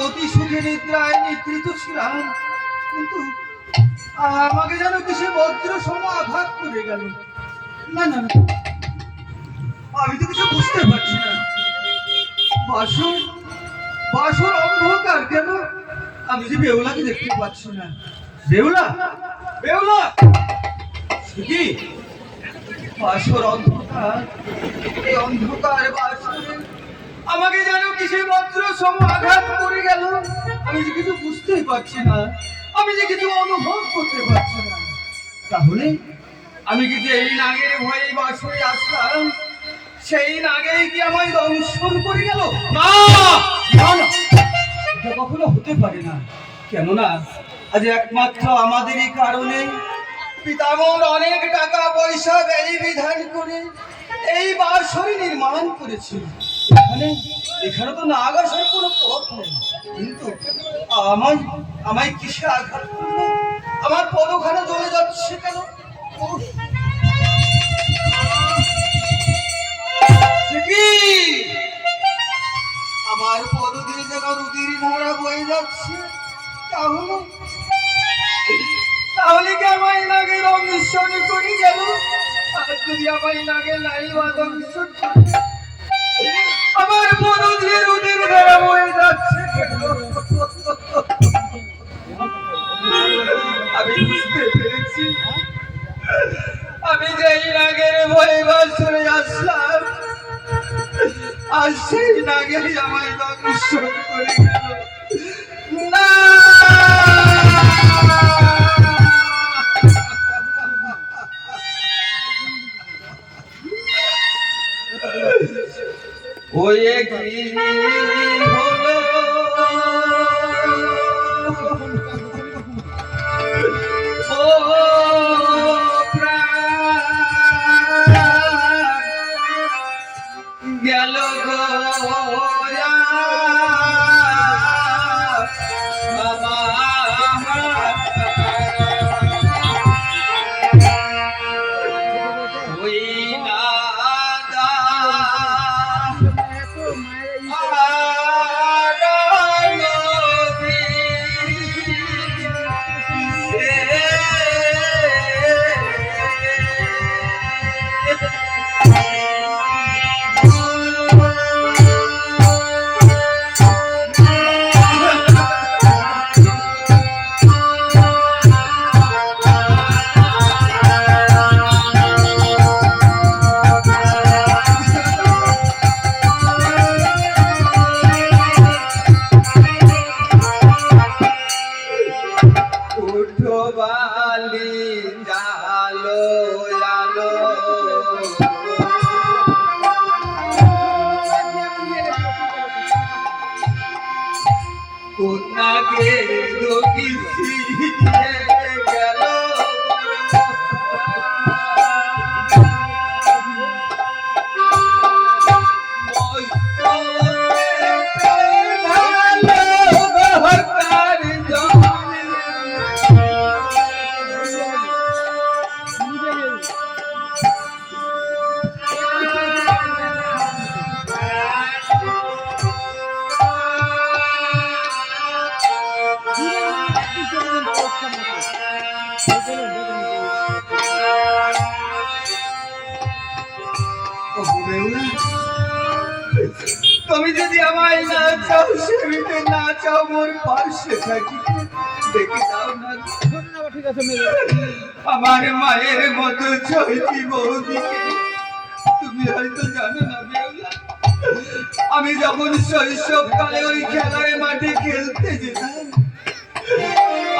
অতি সুখে নিদ্রায় নিদ্রিত ছিলাম, কিন্তু আমাকে যেন কিসে বজ্র সম আঘাত করে গেল। না না না, আমি তো কিছু বুঝতে পারছি না। বাসর বাসর অন্ধকার কেন? আমি যে বেহুলাকে দেখতে পাচ্ছি না। বেহুলা, বেহুলা, কি বাসর অন্ধকার? এই অন্ধকার বাসরে আমাকে যেন কিসে বজ্র সম আঘাত করে গেল। আমি যে কিছু বুঝতেই পারছি না, আমি যে কিছু অনুভব করতে পারছি না। তাহলে আমি কি যে এই নাগের ভয়ে বাসরে আসলাম, সেই নাগেই কি আমায় দংশন করে গেল? না না না, এটা কখনো হতে পারে না। কেননা আজ একমাত্র আমাদেরই কারণে পিতামহ অনেক টাকা পয়সা ব্যয় বিধান করে এই বাসরি নির্মাণ করেছিল। এখানে এখানে তো নাগ আসার কোনো পথ নেই, কিন্তু আমায় আমায় কিসে আঘাত করলো? আমার পদখানা জ্বলে যাচ্ছে কেন? আমার পদ দিয়ে যেন নদীর ধারা বয়ে যাচ্ছে। তাহলে তাহলে কি আমায় নাগে দংশন করে গেল? আর যদি আমায় নাগে নাই বা দংশন করে, আমার পদ দিয়ে নদীর ধারা বয়ে যাচ্ছে কেন? আমি বুঝতে পেরেছি, আমি যেই নাগের ভয়ে বাসরে আসলাম, আর সেই নাগেই আমায় দংশন করে গেল। না, ওয়ে কি হলো ও প্রাণ গেল গো তুমি যদি আমায় না চাও, সেমিতে না চাও, মোর পাশে থাকি দেখে দাও না। আমার মায়ের মতো চৈতি বৌদিকে তুমি হয়তো জানো না বেহুলা, আমি যখন শৈশবকালে ওই খেলার মাঠে খেলতে যেতাম,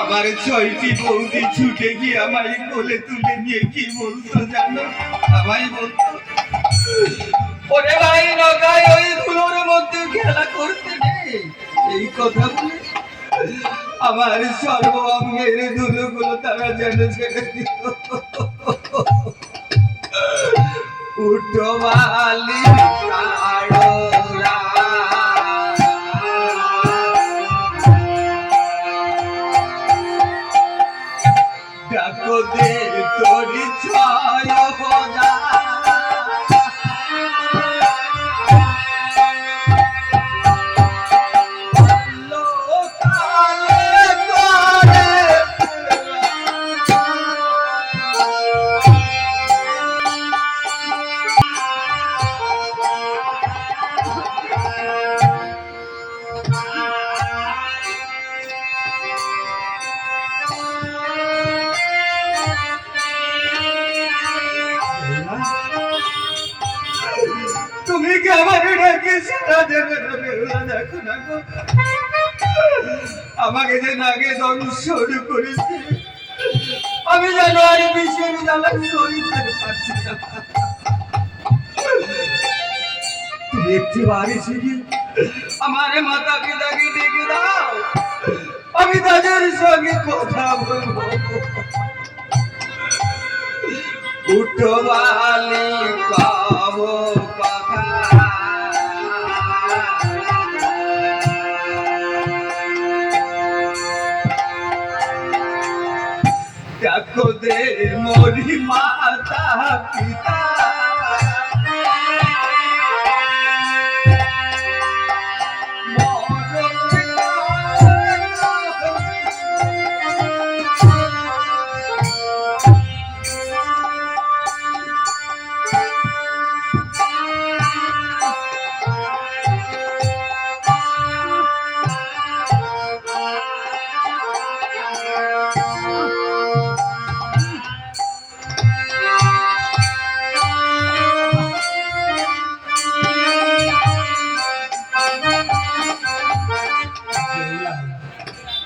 আমার ছয়টি বৌদি ছুটে গিয়ে আমায় কোলে তুলে নিয়ে কি বলতো জানো? আমায় বলতো, ওরে ভাই নগায় ওই ধুলোর মধ্যে খেলা করতে নেই। এই কথা বলে আমার সর্ব অঙ্গের ধুলোগুলো তারা যেন ছেড়ে দিত। উঠো বালি কাড়োরা, ডাকো দে তোরি ছয় বোঝা, তুমি কি আমার ডাকে সারা দেবে না বেহুলা? দেখো না গো, আমাকে যে নাগে দংশন করেছে, আমি যেন আর বিষের জ্বালা সইতে পারছি না। তুমি একটি বাড়ি ছিলি, আমার মাতা পিতাকে ডেকে দাও, আমি তাদের সঙ্গে কথা বলবো। উঠো বালি কব কথা, দেখো দে মরি মাতা পিতা,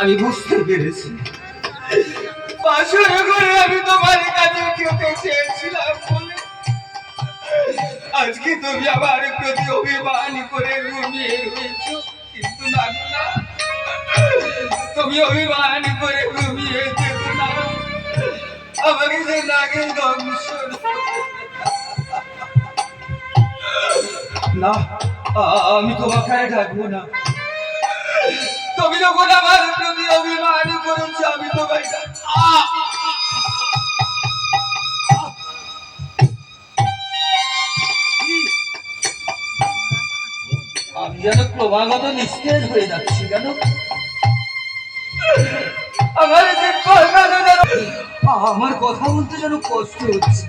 আমি বুঝতে পেরেছি। বাসর ঘরে আমি তোমার কাছে খেতে চেয়েছিলাম বলে আজকে তুমি আমার প্রতি অভিমান করে ঘুমিয়ে গেছো। কিন্তু না না, তুমি অভিমান করে ঘুমিয়ে যেত না, আমাকে যে নাগে দংশন। না, আমি তোমাকে ডাকবো না। তুমি যখন আমার প্রতি অভিমান করেছো, আমি তোমায় আমি যেন ক্রমাগত নিস্তেজ হয়ে যাচ্ছি। কেন আমার কথা বলতে যেন কষ্ট হচ্ছে।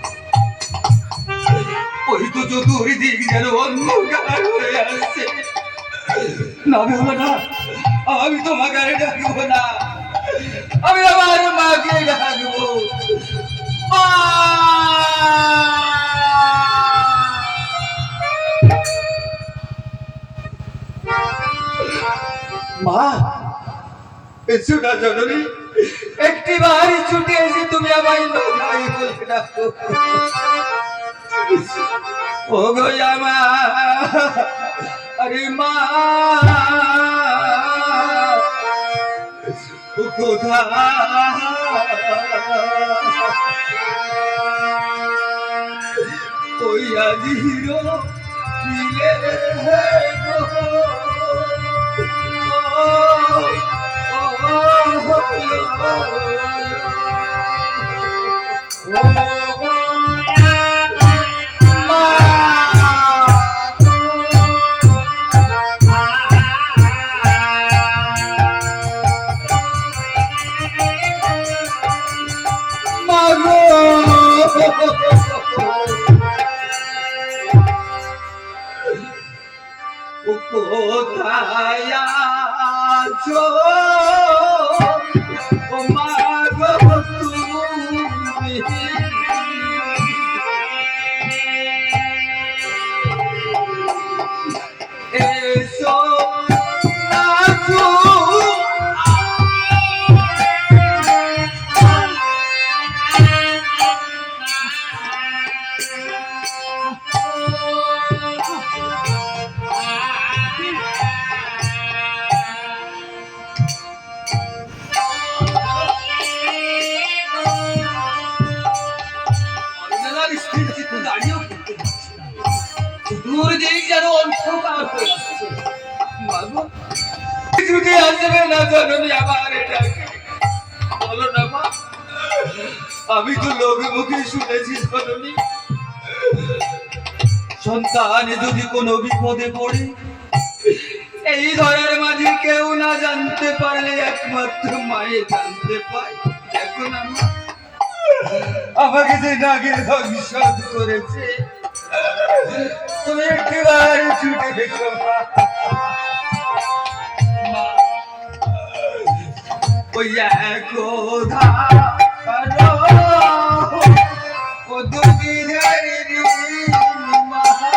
ওই তো চতুর্দিক যেন অন্ধকার হয়ে আসছে। না হলো না, আমি তোমাকে আর ডাকবো না, আমি আমার মাকে ডাকবো। মা, এসো না জননী, একটি বাড়ি ছুটে এসে তুমি আমায় নয় বলে ডাকো। ও গো আমা, আরে মা ওই আজির মিলে কোথায় আছো ও মা গো তুমি? এসো আছো যেন অন্ধকার হয়ে আসছে। ছুটে আসবে না জননী আমার এটাকে বলো না মা। আমি তো লোকে মুখে শুনেছি জননী, সন্তান যদি কোনো বিপদে পড়ে এই ঘরের মাঝে কেউ না জানতে পারলে একমাত্র মায়ে জানতে পায়। দেখো না মা, আমাকে যে নাগে দংশন করেছে, তুমি একেবারে ছুটে দেখো ওই একধা ও দুবিধের মহা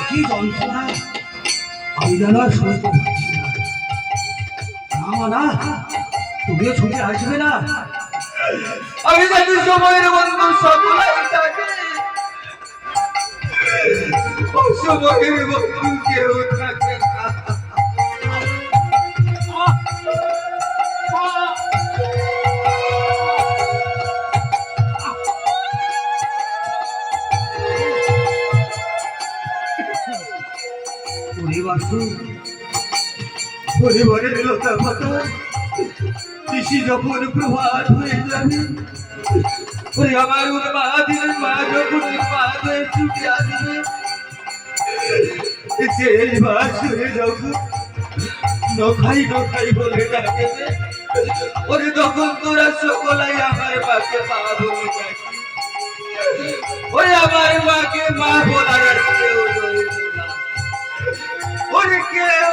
কি যন্ত্রণা আমি যেন আর সইতে পারছি না। না তুমিও ছুটে আসবে না? আমি জানি সময়ের বন্ধু সকলাই থাকে, সময়ের বন্ধু কেউ থাকে না। পরিবারের লতা পাতা কৃষি যখন প্রভাত হয়ে যাবে, ওই আমার মা দিনের মা যখন প্রভাত হয়ে ছুটে আসবে, সেই বাসরে যখন নখাই নখাই বলে ডাকবে, ওরে তখন তোরা সকলাই আমার মাকে মা বলে ডাকি। ওই আমার মাকে মা বলার আর কেউ রইল না, ওরে কেউ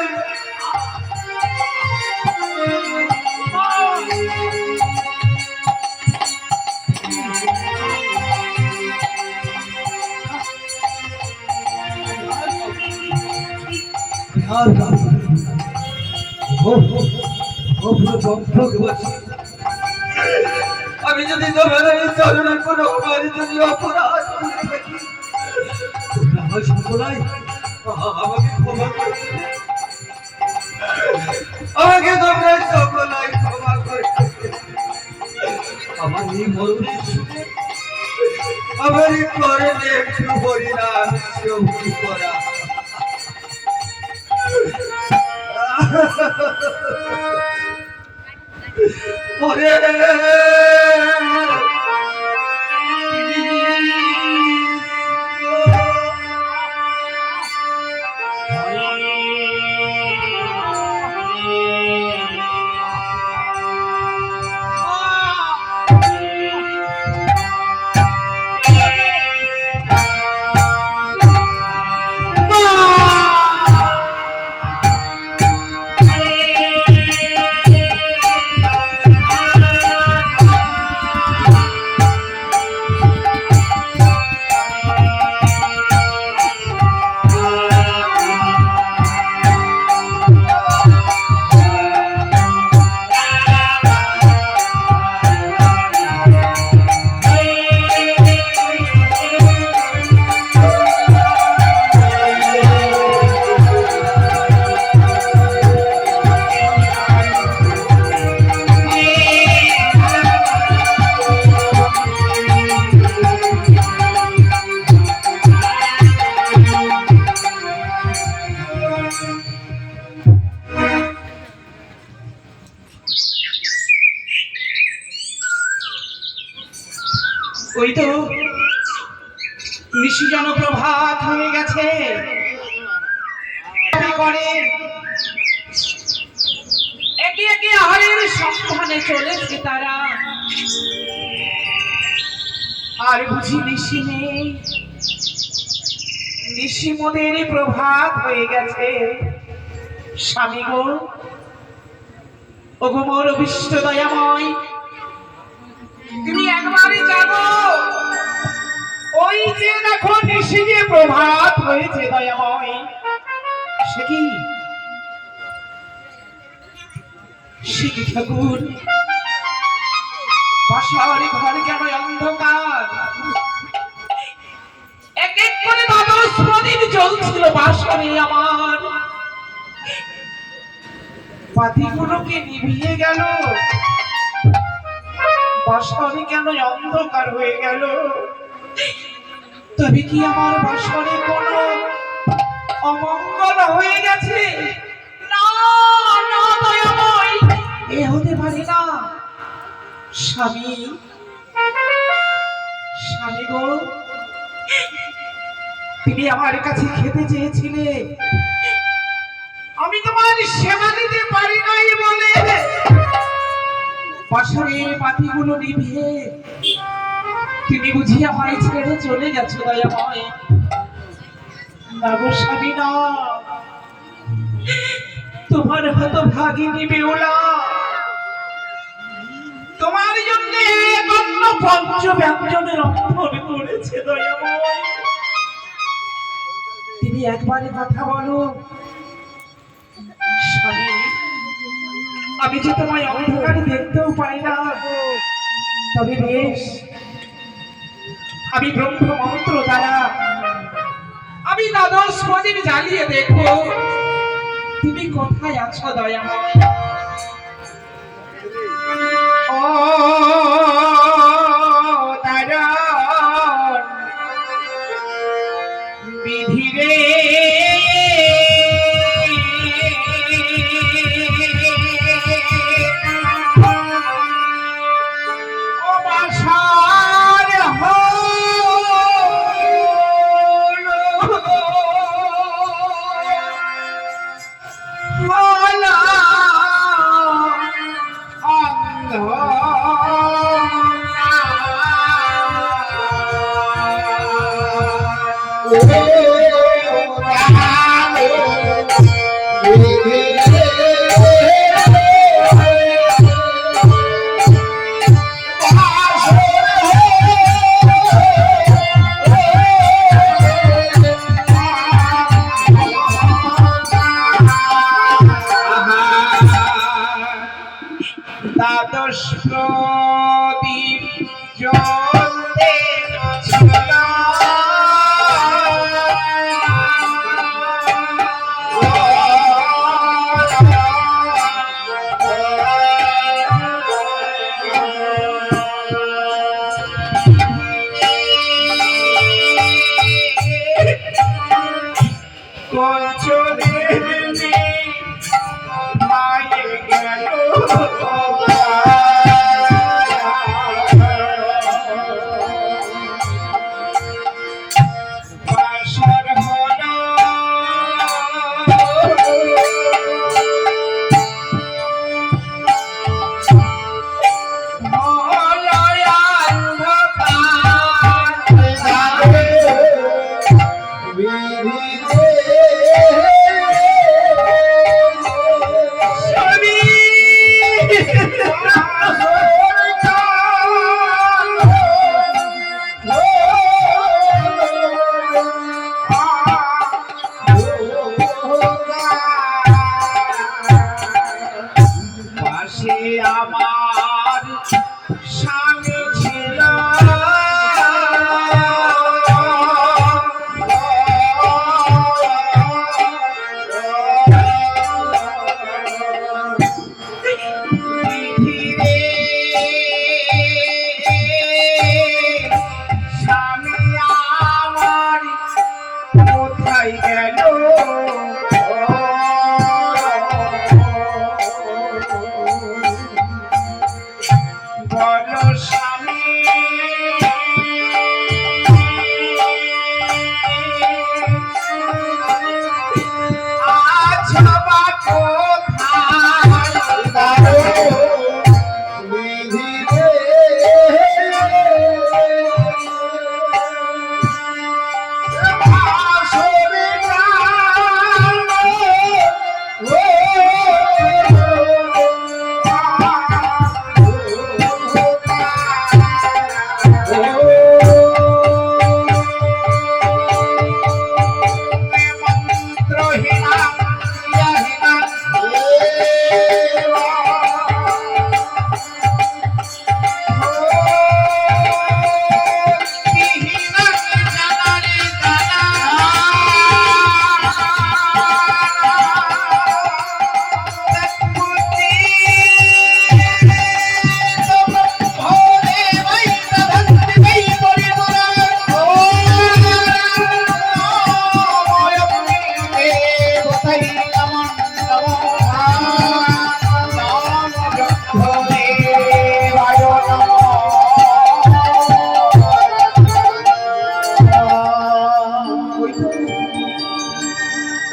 আমি যদি তোমার এই চরণে কোনো যদি অপরাধ করে থাকি, আমার সকলাই আমাকে ক্ষমা করে দেবে। আমাকে তোমরা সকলাই ক্ষমা করে দেবে। আমার এই মরণের সুখে আমার এই করে একটু হরিনাম করা। ওরে ওই তো নিশি যেন প্রভাত হয়ে গেছে, একে একে আহারের সন্ধানে চলেছে তারা। আর বুঝি নিশি নেই, নিশি মোদের প্রভাত হয়ে গেছে। স্বামী গো, ওগো মোর অভিষ্ট দয়াময়, তুমি একবারে জানো ওই যে দেখো নিশি যে প্রভাত হয়েছে দয়াময়, সে কি শিখি ঠাকুর বাসার ঘর কেন অন্ধকার? এক এক করে দ্বাদশ প্রদীপ জ্বলছিল বাসারে আমার, বাতিগুলোকে নিভিয়ে গেল, বাসারে কেন অন্ধকার হয়ে গেল? তবে কি আমার বাসারে কোনো অমঙ্গল হয়ে গেছে? না না দয়াময়, এ হতে পারে না। স্বামী স্বামী গো, তুমি আমার কাছে খেতে চেয়েছিলে, আমি তোমার সেবা দিতে পারি নাই বলে বাসারের বাতিগুলো নিভিয়ে তুমি বুঝি আমায় ছেড়ে চলে গেছো দয়াময়। না গো স্বামী না, তোমার হতো ভাগিনী বেউলা তোমার জন্য এক অন্য পঞ্চ ব্যঞ্জনের রন্ধন করেছে দয়াময়। তুমি একবারে কথা বলো। স্বামী, আমি যে তোমায় অন্ধকারে দেখতেও পাই না, তবে বেশ, আমি ব্রহ্ম মন্ত্র দ্বারা আমি দ্বাদশ প্রদীপ জ্বালিয়ে দেখবো তুমি কোথায় আছো দয়াময়। ও দারুণ বিধি রে, ও বাসার মালা অন্ধ দ্বাদশ প্রদীপ জ্বলতে ছিল, মায়ে গেল বাসর হলো পাশে আমার স্বামী ছিল, স্বামী আমার কোথায় গেল, বলো স্বামী আছো বা কোথায়,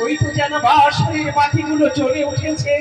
ওই তো যেন বাঁশির বাতিগুলো জ্বলে উঠেছে।